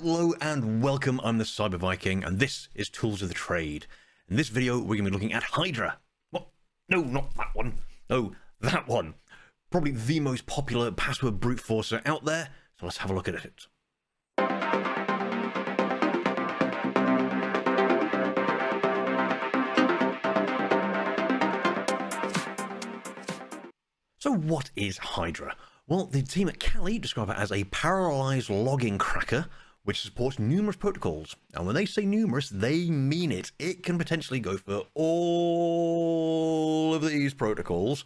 Hello and welcome, I'm the Cyber Viking, and this is Tools of the Trade. In this video, we're going to be looking at Hydra. What? No, not that one. No, that one. Probably the most popular password brute forcer out there, so let's have a look at it. So what is Hydra? Well, the team at Kali describe it as a parallelised logging cracker which supports numerous protocols. And when they say numerous, they mean it. It can potentially go for all of these protocols,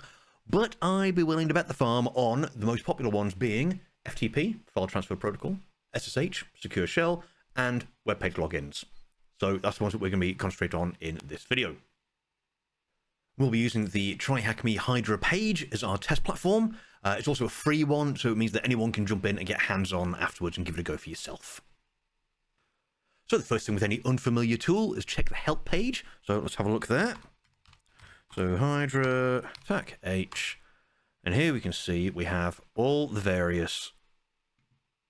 but I'd be willing to bet the farm on the most popular ones being FTP, File Transfer Protocol, SSH, Secure Shell, and web page logins. So that's the ones that we're going to be concentrating on in this video. We'll be using the TryHackMe Hydra page as our test platform. It's also a free one, so it means that anyone can jump in and get hands-on afterwards and give it a go for yourself. So the first thing with any unfamiliar tool is check the help page. So let's have a look there. So Hydra, attack H, and here we can see we have all the various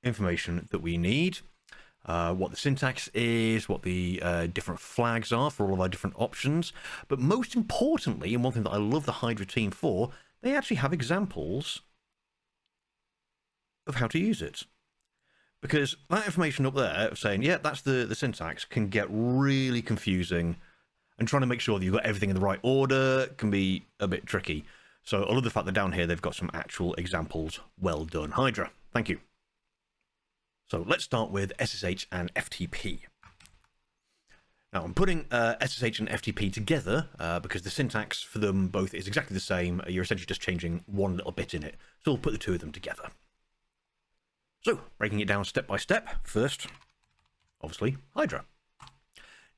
information that we need. What the syntax is, what the different flags are for all of our different options. But most importantly, and one thing that I love the Hydra team for, they actually have examples of how to use it. Because that information up there saying, yeah, that's the syntax, can get really confusing, and trying to make sure that you've got everything in the right order can be a bit tricky. So I love the fact that down here they've got some actual examples. Well done, Hydra. Thank you. So let's start with SSH and FTP. Now I'm putting SSH and FTP together because the syntax for them both is exactly the same. You're essentially just changing one little bit in it. So we'll put the two of them together. So breaking it down step by step. First, obviously, Hydra.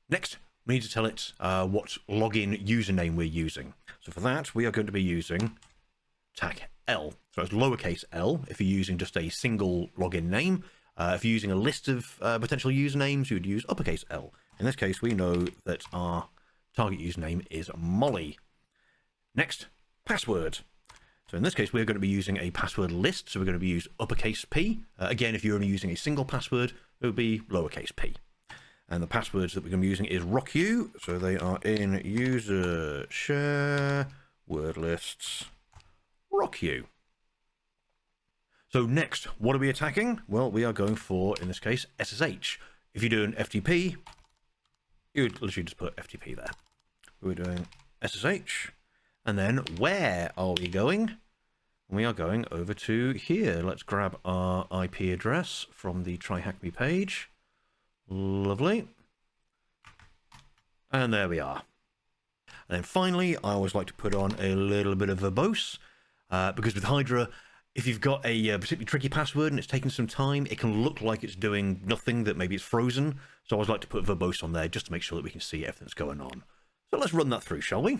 Next, we need to tell it what login username we're using. So for that, we are going to be using tag L. So it's lowercase l if you're using just a single login name. If you're using a list of potential usernames, you would use uppercase L. In this case, we know that our target username is Molly. Next, password. So in this case, we're going to be using a password list, so we're going to be using uppercase P. Again, if you're only using a single password, it would be lowercase p. And the passwords that we're going to be using is rocku, so they are in user share word lists rocku. So next, what are we attacking? Well, we are going for, in this case, SSH. If you're doing FTP, you would literally just put FTP there. We're doing SSH. And then where are we going? We are going over to here. Let's grab our IP address from the TryHackMe page. Lovely. And there we are. And then finally, I always like to put on a little bit of verbose, because with Hydra, if you've got a particularly tricky password and it's taking some time, it can look like it's doing nothing, that maybe it's frozen. So I always like to put verbose on there just to make sure that we can see everything that's going on. So let's run that through, shall we?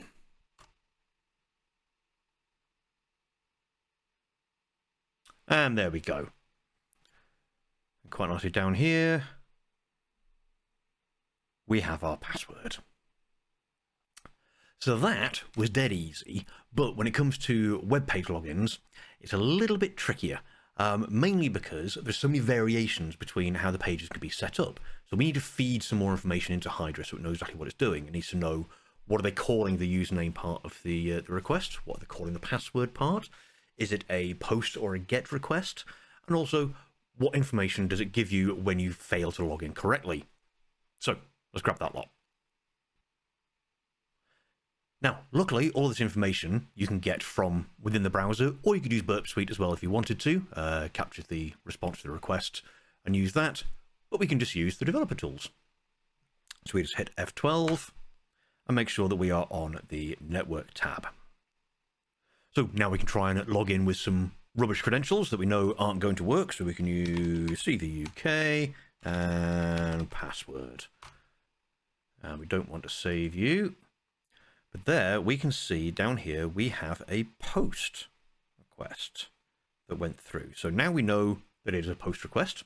And there we go. Quite nicely down here, we have our password. So that was dead easy, but when it comes to web page logins, it's a little bit trickier, mainly because there's so many variations between how the pages can be set up. So we need to feed some more information into Hydra so it knows exactly what it's doing. It needs to know, what are they calling the username part of the request? What are they calling the password part? Is it a post or a get request? And also, what information does it give you when you fail to log in correctly? So let's grab that lot. Now, luckily, all this information you can get from within the browser, or you could use Burp Suite as well if you wanted to, capture the response to the request and use that, but we can just use the developer tools. So we just hit F12 and make sure that we are on the network tab. So now we can try and log in with some rubbish credentials that we know aren't going to work, so we can use CVUK and password. And we don't want to save you. But there we can see down here we have a post request that went through. So now we know that it is a post request.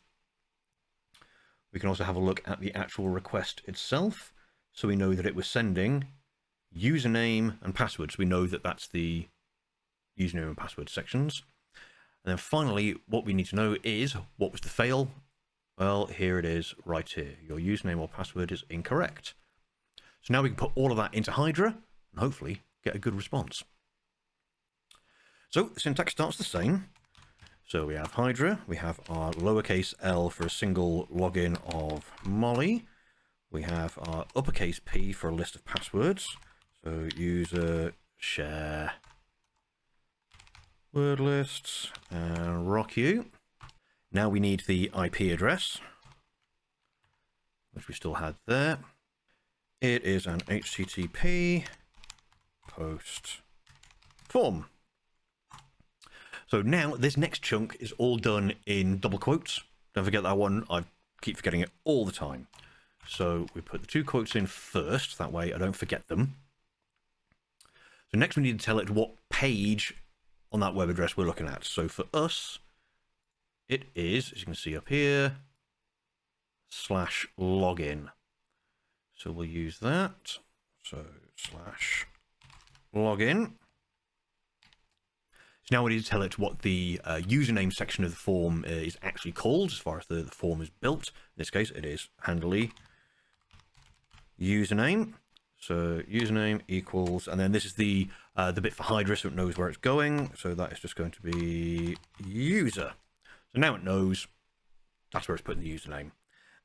We can also have a look at the actual request itself. So we know that it was sending username and password. So we know that that's the username and password sections. And then finally, what we need to know is what was the fail Well, here it is right here. Your username or password is incorrect. So now we can put all of that into Hydra and hopefully get a good response. So the syntax starts the same. So we have Hydra, we have our lowercase l for a single login of Molly. We have our uppercase P for a list of passwords. So user, share, word lists, and rock you. Now we need the IP address, which we still had there. It is an HTTP post form. So now this next chunk is all done in double quotes. Don't forget that one. I keep forgetting it all the time. So we put the 2 quotes in first. That way I don't forget them. So next we need to tell it what page on that web address we're looking at. So for us, it is, as you can see up here, /login. So we'll use that. So /login. So now we need to tell it what the username section of the form is actually called as far as the form is built. In this case, it is handily username. So username equals, and then this is the bit for Hydra, so it knows where it's going. So that is just going to be user. So now it knows that's where it's putting the username.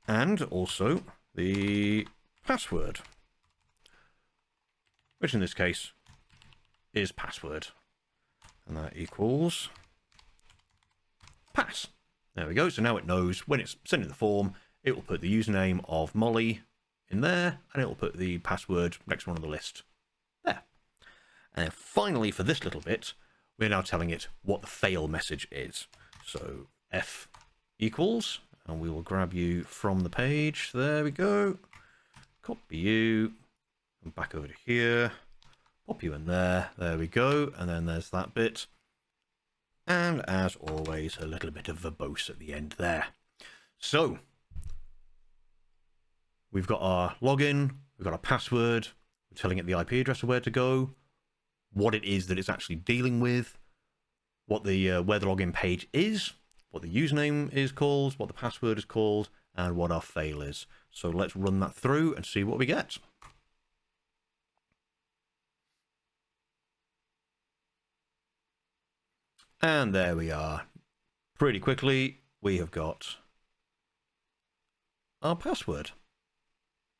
And also the password, which in this case is password. And that equals pass. There we go. So now it knows when it's sending the form, it will put the username of Molly in there, and it will put the password next one on the list there. And then finally, for this little bit, we're now telling it what the fail message is. So F equals, and we will grab you from the page. There we go. Copy you, and back over to here. Pop you in there. There we go. And then there's that bit. And as always, a little bit of verbose at the end there. So we've got our login, we've got our password, we're telling it the IP address of where to go, what it is that it's actually dealing with, what the where the login page is, what the username is called, what the password is called, and what our fail is. So let's run that through and see what we get. And there we are. Pretty quickly, we have got our password.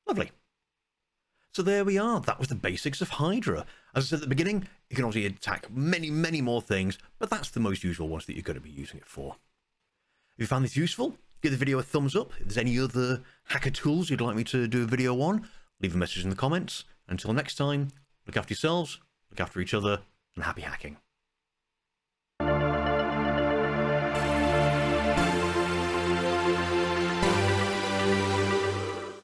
Lovely. So there we are. That was the basics of Hydra. As I said at the beginning, it can obviously attack many, many more things, but that's the most usual ones that you're going to be using it for. If you found this useful, give the video a thumbs up. If there's any other hacker tools you'd like me to do a video on, leave a message in the comments. Until next time, look after yourselves, look after each other, and happy hacking.